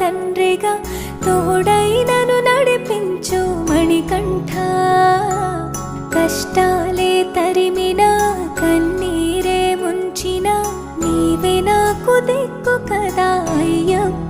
తండ్రిగా తోడై నన్ను నడిపించు మణికంఠ. కష్టాలే తరిమినా కన్నీరే ముంచిన నీవే నాకు దిక్కు కదా అయ్యప్ప.